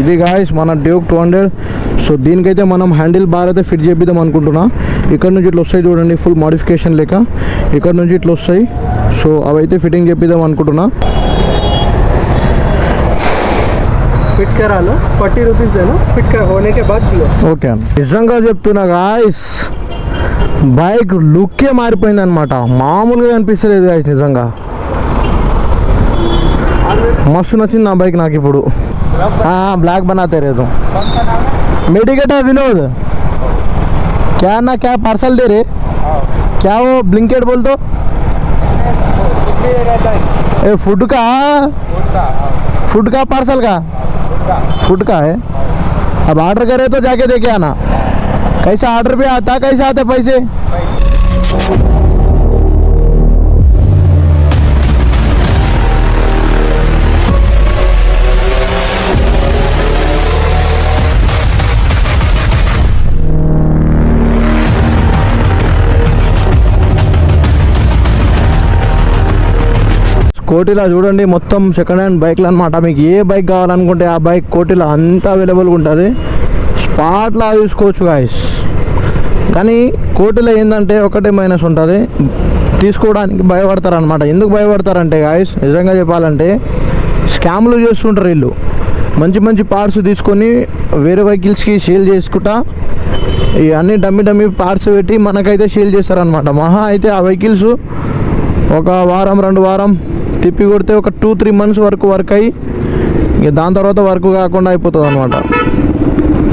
ఇది గాయస్ మన Duke 200. So దీనికైతే మనం హ్యాండిల్ బార్ అయితే ఫిట్ చేపిద్దాం అనుకుంటున్నా. ఇక్కడ నుంచి ఇట్లా వస్తాయి చూడండి, ఫుల్ మోడిఫికేషన్ లేక ఇక్కడ నుంచి ఇట్లా వస్తాయి. సో అవైతే ఫిట్టింగ్ చేపిద్దాం అనుకుంటున్నా. फिट करा लो, 40 रुपीज़ दे लो, फिट कर होने के बाद दियो. ఓకే అన్న, నిజంగా చెప్తున్నా గాయస్, బైక్ లుక్కే మారిపోయింది అనమాట. మామూలుగా అనిపిస్తలేదు గాయస్, నిజంగా మస్తు నచ్చింది నా బైక్ నాకు ఇప్పుడు. బ్లాక్ बनाते रहे तो मेडिकेट है विनोद, क्या ना क्या पार्सल दे रहे, क्या वो ब्लिंकेट बोल दो. ए फूड का पार्सल का फूड का है. अब ऑर्डर करे तो जाके देके आना. कैसा ऑर्डर भी आता, कैसे आते पैसे. కోటిలా చూడండి, మొత్తం సెకండ్ హ్యాండ్ బైక్లు అనమాట. మీకు ఏ బైక్ కావాలనుకుంటే ఆ బైక్ కోటిలా అంతా అవైలబుల్గా ఉంటుంది. స్పాట్లో తీసుకోవచ్చు గాయస్. కానీ కోటిలో ఏంటంటే ఒకటే మైనస్ ఉంటుంది, తీసుకోవడానికి భయపడతారు అనమాట. ఎందుకు భయపడతారంటే గాయస్, నిజంగా చెప్పాలంటే స్కామ్లు చేస్తుంటారు వీళ్ళు. మంచి మంచి పార్ట్స్ తీసుకొని వేరే వెహికల్స్కి సేల్ చేసుకుంటా ఇవన్నీ డమ్మి పార్ట్స్ పెట్టి మనకైతే సేల్ చేస్తారనమాట. మహా అయితే ఆ వెహికల్స్ ఒక వారం 2 వారం తిప్పి కొడితే ఒక 2-3 మంత్స్ వరకు వర్క్ అయ్యి ఇక దాని తర్వాత వర్క్ కాకుండా అయిపోతుంది అనమాట.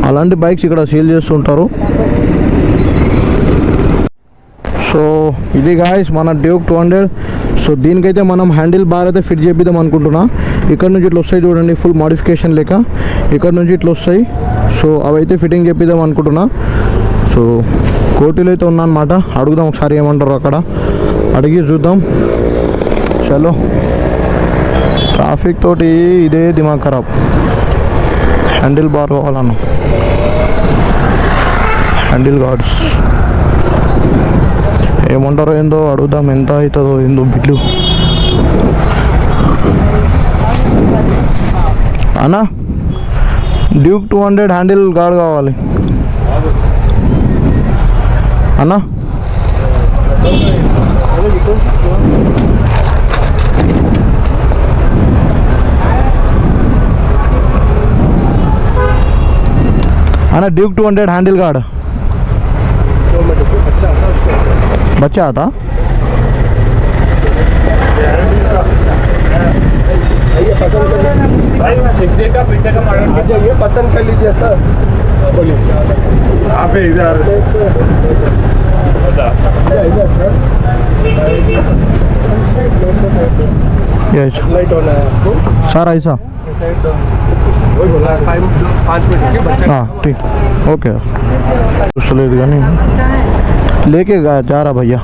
అలాంటి బైక్స్ ఇక్కడ సేల్ చేస్తుంటారు. సో ఇది గాయస్ మన డ్యూక్ 200. సో దీనికైతే మనం హ్యాండిల్ బార్ అయితే ఫిట్ చేపిద్దాం అనుకుంటున్నా. ఇక్కడ నుంచి ఇట్లా వస్తాయి చూడండి, ఫుల్ మోడిఫికేషన్ లేక ఇక్కడ నుంచి ఇట్లా వస్తాయి. సో అవైతే ఫిట్టింగ్ చేపిద్దాం అనుకుంటున్నా. సో కోటిలో అయితే ఉన్నా అనమాట. అడుగుదాం ఒకసారి ఏమంటారు, అక్కడ అడిగి చూద్దాం. చలో, ట్రాఫిక్ తోటి ఇదే దిమాగ్ ఖరాబ్. హ్యాండిల్ బార్ కావాలన్నా, హ్యాండిల్ గార్డ్స్ ఏమంటారో ఏందో అడుగుదాం, ఎంత అవుతుందో ఏందో బిల్లు. అన్నా డ్యూక్ 200 హ్యాండిల్ గార్డ్ కావాలి అన్నా. अना ड्यूक 200 हैंडल गार्ड बच्चा आता. ये पसंद कर लीजिए सर. बोलिए आप इधर सर. लाइट होना है आपको सर ऐसा. ठीक ओके. చూస్తలేదు కానీ लेके जा रहा भैया.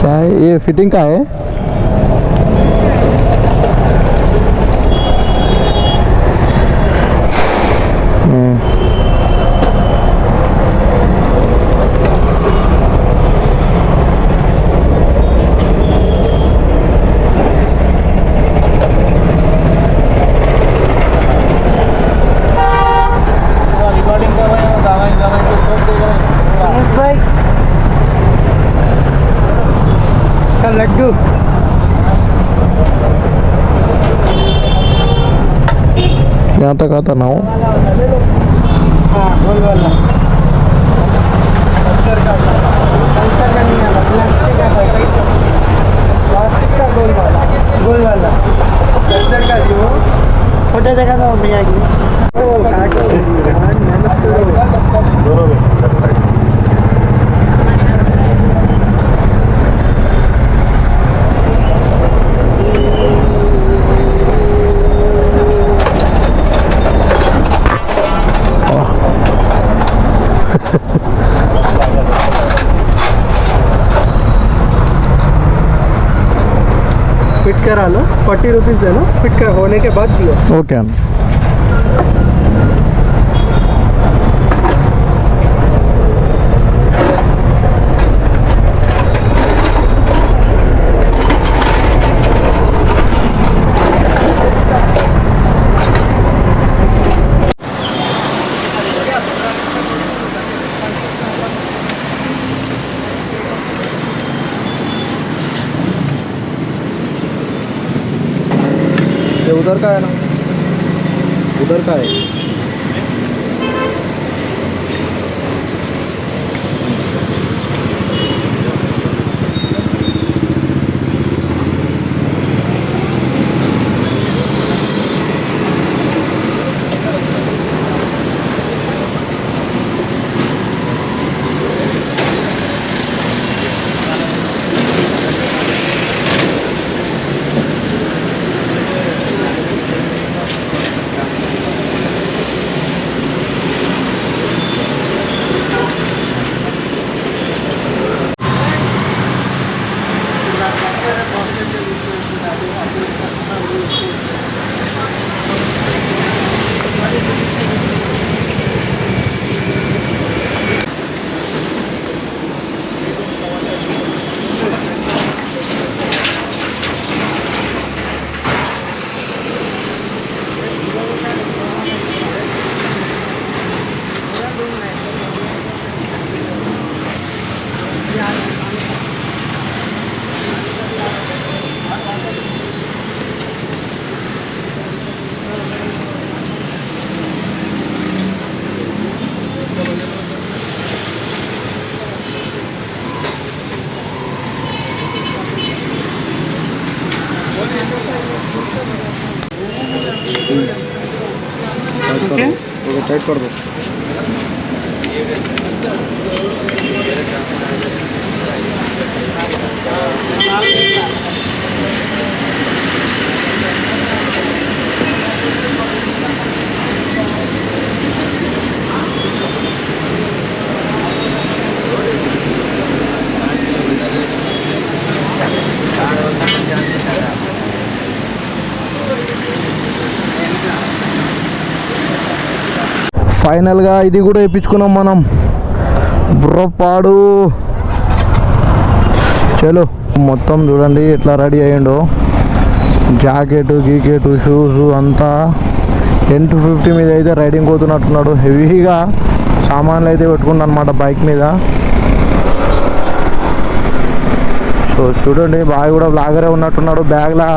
क्या है ये, फिटिंग का है. लड्डू यहाँ तक आता ना हो. हाँ गोल वाला पल्सर का नहीं आला, प्लास्टिक का गोल वाला पल्सर का जो छोटे जगह तो मिल जाएगी. फिट करा लो, 40 रुपीज़ दे लो, फिट कर होने के बाद दियो. ओके. उधर का है ना, उधर का है। टाइट कर दो। ఫైనల్గా ఇది కూడా వేయించుకున్నాం మనం. బుర్రపాడు చలో మొత్తం చూడండి ఎట్లా రెడీ అయ్యిండో. జాకెట్ గీకెట్ షూస్ అంతా 10-50 మీద అయితే రైడింగ్ పోతున్నట్టున్నాడు. హెవీగా సామాన్లు అయితే పెట్టుకున్నాను అనమాట బైక్ మీద. సో చూడండి బాగా కూడా బ్లాగరే ఉన్నట్టున్నాడు. బ్యాగ్లా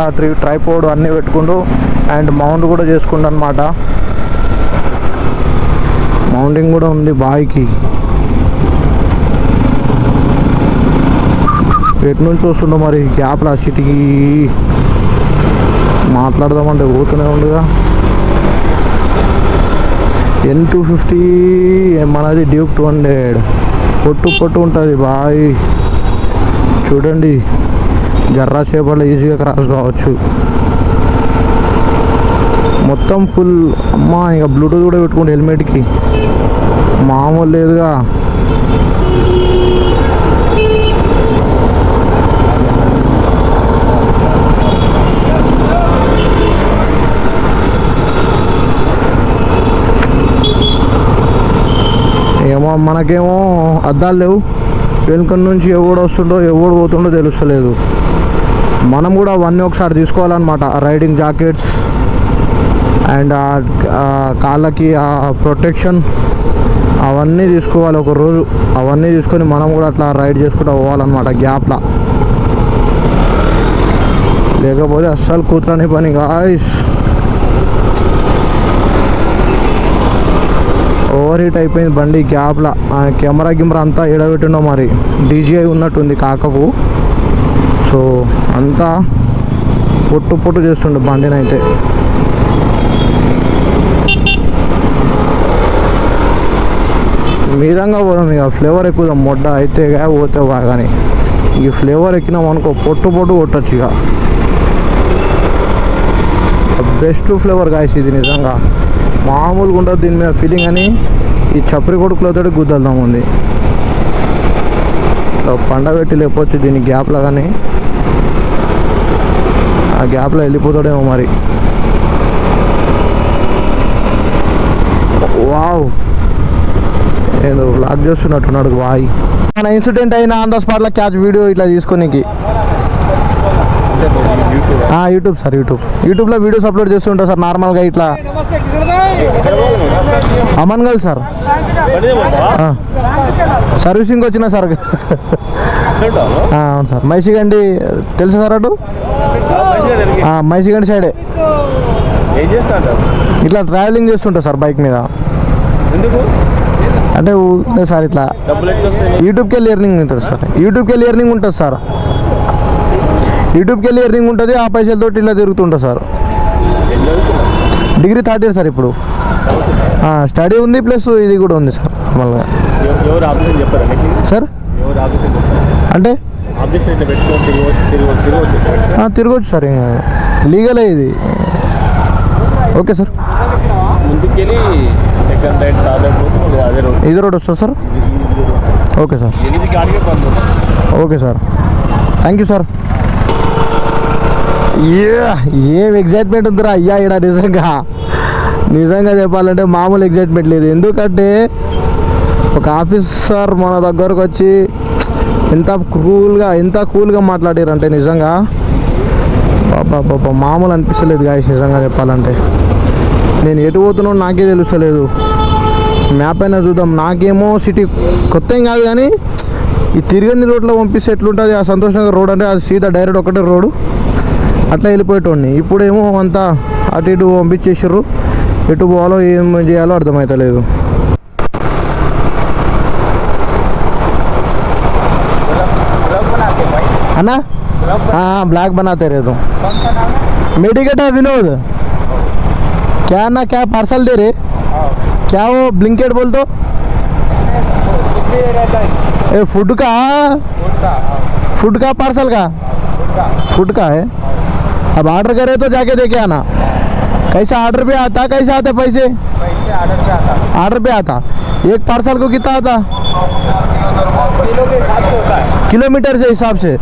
ట్రైపోర్డ్ అన్నీ పెట్టుకుంటూ అండ్ మౌంట్ కూడా చేసుకుంటూ అనమాట. మౌంటింగ్ కూడా ఉంది బాయ్కి. ఎటు నుంచి వస్తుండో మరి గ్యాప్లా సిటీకి మాట్లాడదామంటే పోతూనే ఉండగా. N250 మనది డ్యూక్ 200 పొట్టు ఉంటుంది బాయ్. చూడండి జర్రా సేపట్లో ఈజీగా క్రాస్ కావచ్చు. మొత్తం ఫుల్ అమ్మా. ఇంకా బ్లూటూత్ కూడా పెట్టుకోండి హెల్మెట్కి, మామూలు లేదుగా. ఏమో మనకేమో అద్దాలు లేవు. వెనుక నుంచి ఎవడు వస్తుండో ఎవడు పోతుండో తెలుస్తలేదు. మనం కూడా అవన్నీ ఒకసారి తీసుకోవాలన్నమాట. రైడింగ్ జాకెట్స్ అండ్ కాళ్ళకి ప్రొటెక్షన్ అవన్నీ తీసుకోవాలి ఒక రోజు. అవన్నీ తీసుకొని మనం కూడా అట్లా రైడ్ చేసుకుంటూ పోవాలన్నమాట గ్యాప్లా. లేకపోతే అస్సలు కూతురని పని గాయ్స్. ఓవర్ హీట్ అయిపోయింది బండి గ్యాప్లా. కెమెరా అంతా ఎడబెట్టిండో మరి. DJI ఉన్నట్టుంది కాకకు. సో అంతా పొట్టు చేస్తుండే బండినైతే. మీరంగా పోదాం ఇక. ఫ్లేవర్ ఎక్కుదాం. మొడ్డ అయితే పోతే కానీ ఈ ఫ్లేవర్ ఎక్కినాం అనుకో పొట్టు కొట్టచ్చు ఇక. బెస్ట్ ఫ్లేవర్ గాయస్ ఇది నిజంగా. మామూలుగా ఉంటుంది దీని మీద ఫీలింగ్ అని. ఈ చప్పరి కొడుకులతో గుద్దల్దాం ఉంది. పండబెట్టి లేపొచ్చు దీని గ్యాప్లో, కానీ ఆ గ్యాప్లో వెళ్ళిపోతాడేమో మరి. వావ్, నేను బ్లాగ్ చేస్తున్నట్టున్నాడు వాయి. మన ఇన్సిడెంట్ అయిన ఆన్ ద స్పాట్లో క్యాచ్ వీడియో ఇట్లా తీసుకోనికి. యూట్యూబ్ సార్, యూట్యూబ్లో వీడియోస్ అప్లోడ్ చేస్తుంటా సార్ నార్మల్గా ఇట్లా. అమన్ గల్ సార్, సర్వీసింగ్ వచ్చిన సార్. అవును సార్. మైసిగండి తెలుసు సార్. అటు మైసిగండి సైడే. ఏం చేస్తాడు? ఇట్లా ట్రావెలింగ్ చేస్తుంటా సార్ బైక్ మీద. ఎందుకు? అంటే సార్ ఇట్లా డబ్బులు ఎట్లా వస్తాయి? యూట్యూబ్కి వెళ్ళి ఎర్నింగ్ ఉంటుంది సార్. యూట్యూబ్కి వెళ్ళి ఎర్నింగ్ ఉంటుంది సార్. యూట్యూబ్కి వెళ్ళి ఎర్నింగ్ ఉంటుంది. ఆ పైసలతో ఇట్లా తిరుగుతుంటా సార్. ఏం చదువుతున్నావు? డిగ్రీ థర్డ్ ఇయర్ సార్ ఇప్పుడు. స్టడీ ఉంది ప్లస్ ఇది కూడా ఉంది సార్ నార్మల్గా. ఎవరు ఆపరేషన్ చెప్పారా మీకు? సార్ ఎవరు ఆపరేషన్ చెప్పారు? అంటే ఆపరేషన్ అయితే పెట్టుకొని తిరగవచ్చు. తిరగవచ్చు సార్. లీగలే ఇది. Okay sir. ముందుకెళ్ళి సెకండ్ రైట్ థర్డ్ పోతే అదే రోడ్. ఇది రోడ్ వస్తుంది సార్. Okay sir. ఇది కాడికే బంద్. Okay sir. Thank you sir. ఏం ఎగ్జైట్మెంట్ ఉందిరా అయ్యా ఇక్కడ. నిజంగా చెప్పాలంటే మామూలు ఎగ్జైట్మెంట్ లేదు. ఎందుకంటే ఒక ఆఫీసర్ మన దగ్గరకు వచ్చి ఎంత కూల్గా మాట్లాడారంటే నిజంగా బాబా మామూలు అనిపిస్తలేదు గాయస్. నిజంగా చెప్పాలంటే నేను ఎటు పోతున్నాను నాకే తెలుస్తలేదు. మ్యాప్ అయినా చూద్దాం. నాకేమో సిటీ కొత్త ఏం కాదు కానీ ఈ తిరగని రోడ్లో పంపిస్తే ఎట్లుంటుంది. ఆ సంతోష్ నగర్ రోడ్ అంటే అది సీదా డైరెక్ట్ ఒకటే రోడ్డు, అట్లా వెళ్ళిపోయేటోడిని. ఇప్పుడేమో అంతా అటు ఇటు పంపించేసారు. ఎటు పోవాలో ఏం చేయాలో అర్థమవుతలేదు. అన్నా ब्लैक बनाते रहे तो मेडिकेट है विनोद क्या ना क्या पार्सल दे रहे क्या वो ब्लिंकेट बोल दो फूड का पार्सल का फूड का है. अब ऑर्डर करे तो जाके देके आना. कैसा ऑर्डर पे आता? कैसे आते पैसे? ऑर्डर पे आता. एक पार्सल को कितना आता? किलोमीटर से हिसाब से.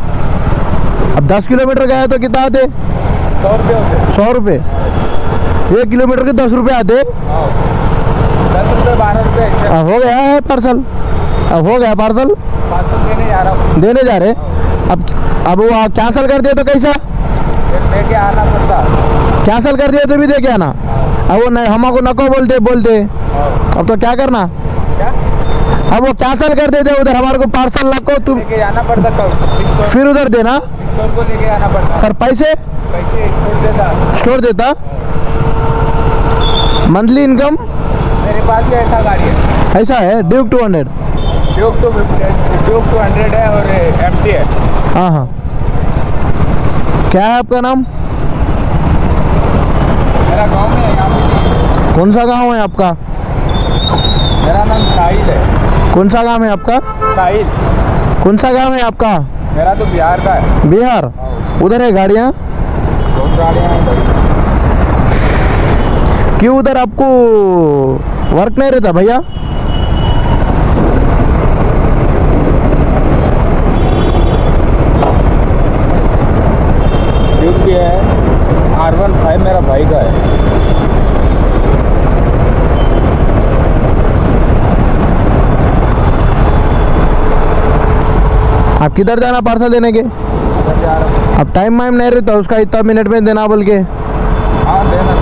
अब 10 किलोमीटर गया तो कितना आते? 100 रुपये. 1 किलोमीटर के 10 रुपये आते. 10 रुपये 12 रुपये. हो गया है पार्सल. अब हो गया पार्सल देने जा रहे. अब वो कैंसिल कर दिया तो कैसा? लेके आना पड़ता. कैंसिल कर दिया तो भी देके आना. अब वो नहीं हमको नको बोलते अब तो क्या करना? अब वो कैंसिल कर देते उधर हमारे को पार्सल नको तुम लेके आना पड़ता. फिर उधर देना. को लेके आना पड़ता. पर पैसे स्टोर देता. मंथली इनकम मेरे पास भी ऐसा गाड़ी है. ऐसा है. ड्यूक 200 है और एमटी है. हाँ. क्या है आपका नाम? मेरा गांव में है. कौन सा गांव है आपका? मेरा नाम साहिल है. कौन सा गांव है आपका? साहिल. कौन सा गांव है आपका? मेरा तो बिहार का है. बिहार. उधर है गाड़ियाँ. बहुत गाड़ियाँ हैं. क्यों उधर आपको वर्क नहीं रहता भैया? ड्यूक भी है. R15 मेरा भाई का है. आप किधर जाना पार्सल देने के? अब टाइम नहीं रहता उसका इतना मिनट में देना बोल के. हाँ देना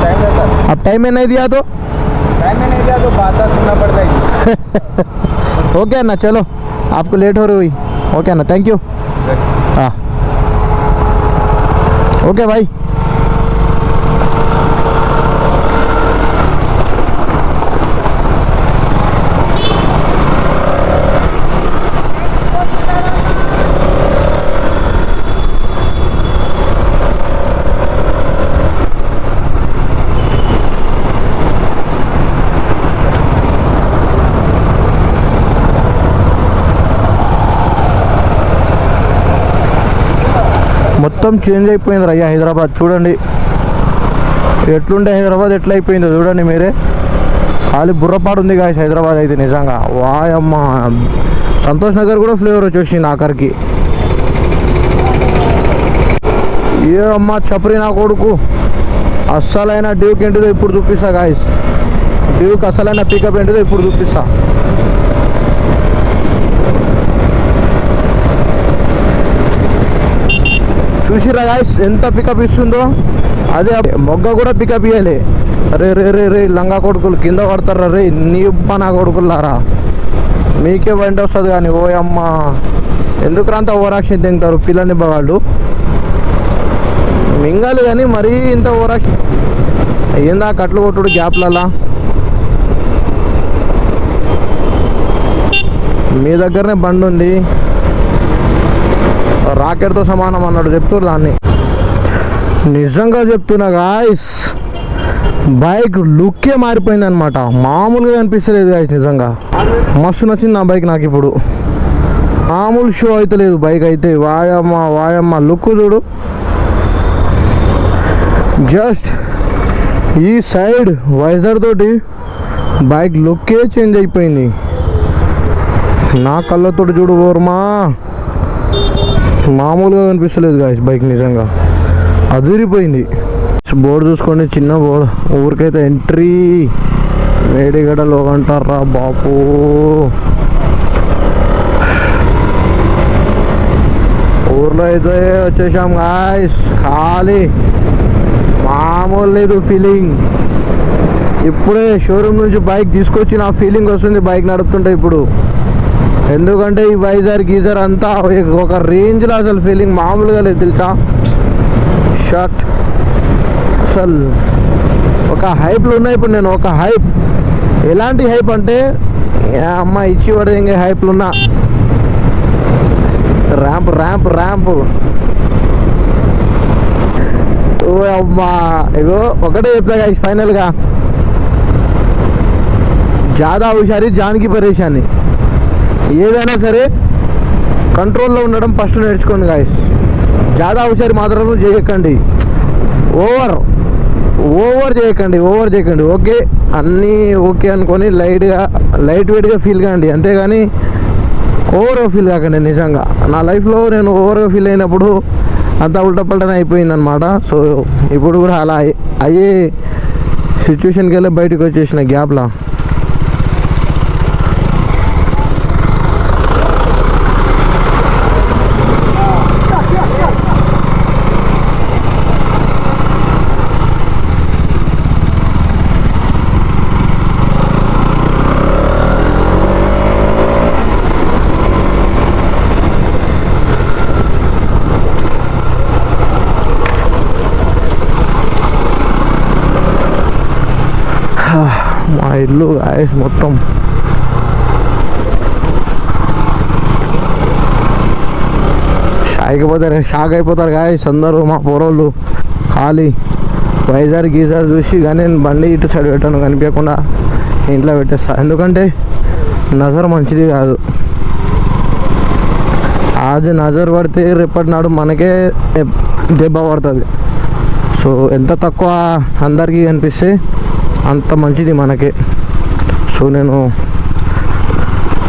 टाइम रहता. अब टाइम में नहीं दिया तो बात सुनना पड़ता है. ओके ना चलो आपको लेट हो रही हुई. ओके ना थैंक यू. हाँ ओके भाई. మొత్తం చేంజ్ అయిపోయింది రయ్యా హైదరాబాద్. చూడండి ఎట్లుండే హైదరాబాద్ ఎట్లా అయిపోయిందో చూడండి మీరే. ఖాళీ బుర్రపాటు ఉంది గాయస్ హైదరాబాద్ అయితే నిజంగా. వాయమ్మ సంతోష్ నగర్ కూడా ఫ్లేవర్ వచ్చేసింది ఆఖరికి. ఏ అమ్మ చపరి నా కొడుకు. అస్సలైన డ్యూక్ ఏంటిదో ఇప్పుడు చూపిస్తా గాయస్. డ్యూక్ అసలైన పికప్ ఏంటిదో ఇప్పుడు చూపిస్తా. చూసిరా గాయస్ ఎంత పికప్ ఇస్తుందో. అదే మొగ్గ కూడా పికప్ ఇవ్వాలి. రే లంగా కొడుకులు కింద పడతారా రే. నీ నా కొడుకులారా మీకే బండి వస్తుంది కానీ ఓ అమ్మ ఎందుకు అంత ఓవరాక్షన్ తింటారు పిల్లని వాళ్ళు. మింగాలి కానీ మరీ ఇంత ఓవరాక్షన్ ఏందా కట్లు కొట్టుడు గ్యాప్లలా? మీ దగ్గరనే బండి ఉంది, రాకెట్తో సమానం అన్నాడు, చెప్తున్నారు దాన్ని. నిజంగా చెప్తున్నా గాయ్స్, బైక్ లుక్కే మారిపోయింది అనమాట. మామూలుగా అనిపిస్తలేదు గాయ్స్, నిజంగా మస్తు నచ్చింది నా బైక్ నాకు. ఇప్పుడు మామూలు షో అయితే లేదు బైక్ అయితే. వాయమ్మ లుక్ చూడు. జస్ట్ ఈ సైడ్ వైజర్ తోటి బైక్ లుక్కే చేంజ్ అయిపోయింది. నా కళ్ళతోటి చూడు ఓర్మా, మామూలుగా కనిపిస్తలేదు గాయస్ బైక్, నిజంగా అదిరిపోయింది. బోర్డు చూసుకోండి, చిన్న బోర్డు. ఊరికైతే ఎంట్రీ మేడిగడలో అంటారా బాపు. ఊర్లో అయితే వచ్చేసాం గాయస్, ఖాళీ మామూలు లేదు ఫీలింగ్. ఇప్పుడే షోరూమ్ నుంచి బైక్ తీసుకొచ్చి నా ఫీలింగ్ వస్తుంది బైక్ నడుపుతుంటే ఇప్పుడు. ఎందుకంటే ఈ వైజాగ్ గీజర్ అంతా ఒక రేంజ్లో అసలు ఫీలింగ్ మామూలుగా లేదు తెలుసా. షార్ట్ అసలు ఒక హైప్లు ఉన్నాయి ఇప్పుడు. నేను ఒక హైప్, ఎలాంటి హైప్ అంటే అమ్మ ఇచ్చి పడదు ఇంకా హైప్లు ఉన్నా. ర్యాంప్ ర్యాంప్ ర్యాంప్ ఓ అమ్మా. ఇగో ఒకటే చెప్తా గాయ్స్ ఫైనల్గా, జాదా హుషారి జాన్కి పరేషాని. ఏదైనా సరే కంట్రోల్లో ఉండడం ఫస్ట్ నేర్చుకోండి గాయస్. జాదా హుషారి మాత్రం చేయకండి, ఓవర్ చేయకండి. ఓకే అన్నీ ఓకే అనుకొని లైట్ వెయిట్గా ఫీల్ కాండి, అంతేగాని ఓవర్గా ఫీల్ కాకండి. నిజంగా నా లైఫ్లో నేను ఓవర్గా ఫీల్ అయినప్పుడు అంతా ఉల్టపల్టనే అయిపోయింది అనమాట. సో ఇప్పుడు కూడా అలా అయ్యే సిచ్యువేషన్కి వెళ్ళి బయటకు వచ్చేసిన గ్యాప్లా. మా ఇల్లు గాయస్ మొత్తం షాక్ అయిపోతారు గాయస్ అందరూ. మా పోరోళ్ళు ఖాళీ వైజాగ్ గీజర్ చూసి కానీ నేను బండి ఇటు సైడ్ పెట్టాను, కనిపించకుండా ఇంట్లో పెట్టేస్తా. ఎందుకంటే నజర్ మంచిది కాదు. ఆజ్ నజర్ పడితే రేపటి నాడు మనకే దెబ్బ పడుతుంది. సో ఎంత తక్కువ అందరికీ కనిపిస్తే అంత మంచిది మనకే. సో నేను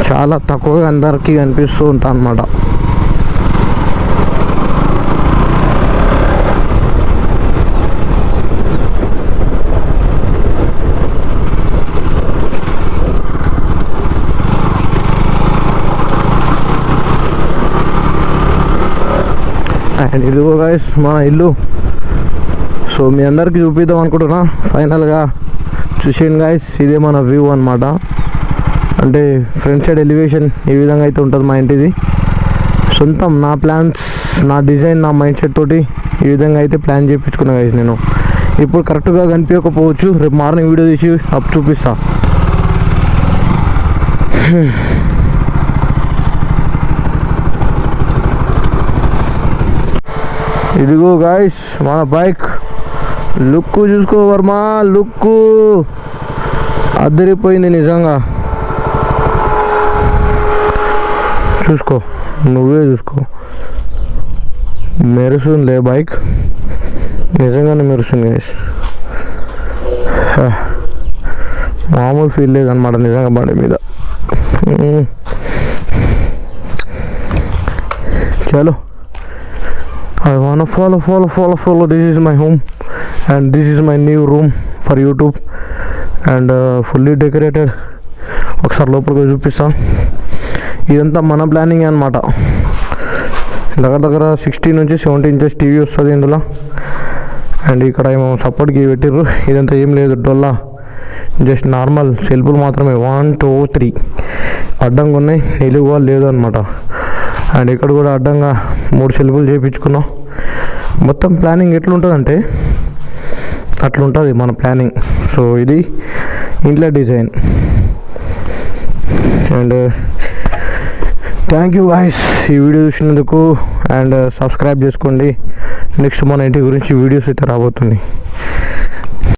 చాలా తక్కువగా అందరికీ కనిపిస్తూ ఉంటాను అన్నమాట. అండ్ ఇదిగో గైస్ మన ఇల్లు. సో మీ అందరికీ చూపిద్దాం అనుకుంటున్నా. ఫైనల్గా చూసేయండి గైస్, ఇదే మన వ్యూ అనమాట. అంటే ఫ్రంట్ సైడ్ ఎలివేషన్ ఈ విధంగా అయితే ఉంటుంది మా ఇంటిది. సొంతం నా ప్లాన్స్, నా డిజైన్, నా మైండ్ సెట్ తోటి ఈ విధంగా అయితే ప్లాన్ చేయించుకున్నా గైస్. నేను ఇప్పుడు కరెక్ట్గా కనిపించకపోవచ్చు, రేపు మార్నింగ్ వీడియో తీసి అప్ చూపిస్తా. ఇదిగో గాయస్ మన బైక్ లుక్ చూసుకో వర్మ, లుక్ అదిరిపోయింది నిజంగా. చూసుకో, నువ్వే చూసుకో, మెరుస్తుంది బైక్, నిజంగానే మెరుస్తుంది గాయస్. మామూలు ఫీల్ లేదన్నమాట నిజంగా బండి మీద. చలో, I wanna follow. This is my home and this is my new room for YouTube and fully decorated. ఒకసారి లోపలికి చూపిస్తాను. ఇదంతా మన ప్లానింగ్ అనమాట. దగ్గర 16 నుంచి 17 ఇంచెస్ టీవీ వస్తుంది ఇందులో. అండ్ ఇక్కడ ఏమో సపోర్ట్కి పెట్టిర్రు. ఇదంతా ఏం లేదు, డొల్లా జస్ట్ నార్మల్ సెల్ఫులు మాత్రమే. 1 2 3 అడ్డంగా ఉన్నాయి, నిలువుగా లేదు అనమాట. అండ్ ఇక్కడ కూడా అడ్డంగా 3 సెల్ఫులు చేయించుకున్నాం. మొత్తం ప్లానింగ్ ఎట్లుంటుందంటే, అట్లుంటుంది మన ప్లానింగ్. సో ఇది ఇంట్లో design. And thank you guys ఈ వీడియో చూసినందుకు. అండ్ సబ్స్క్రైబ్ చేసుకోండి. నెక్స్ట్ మన ఇంటి గురించి వీడియోస్ అయితే రాబోతుంది.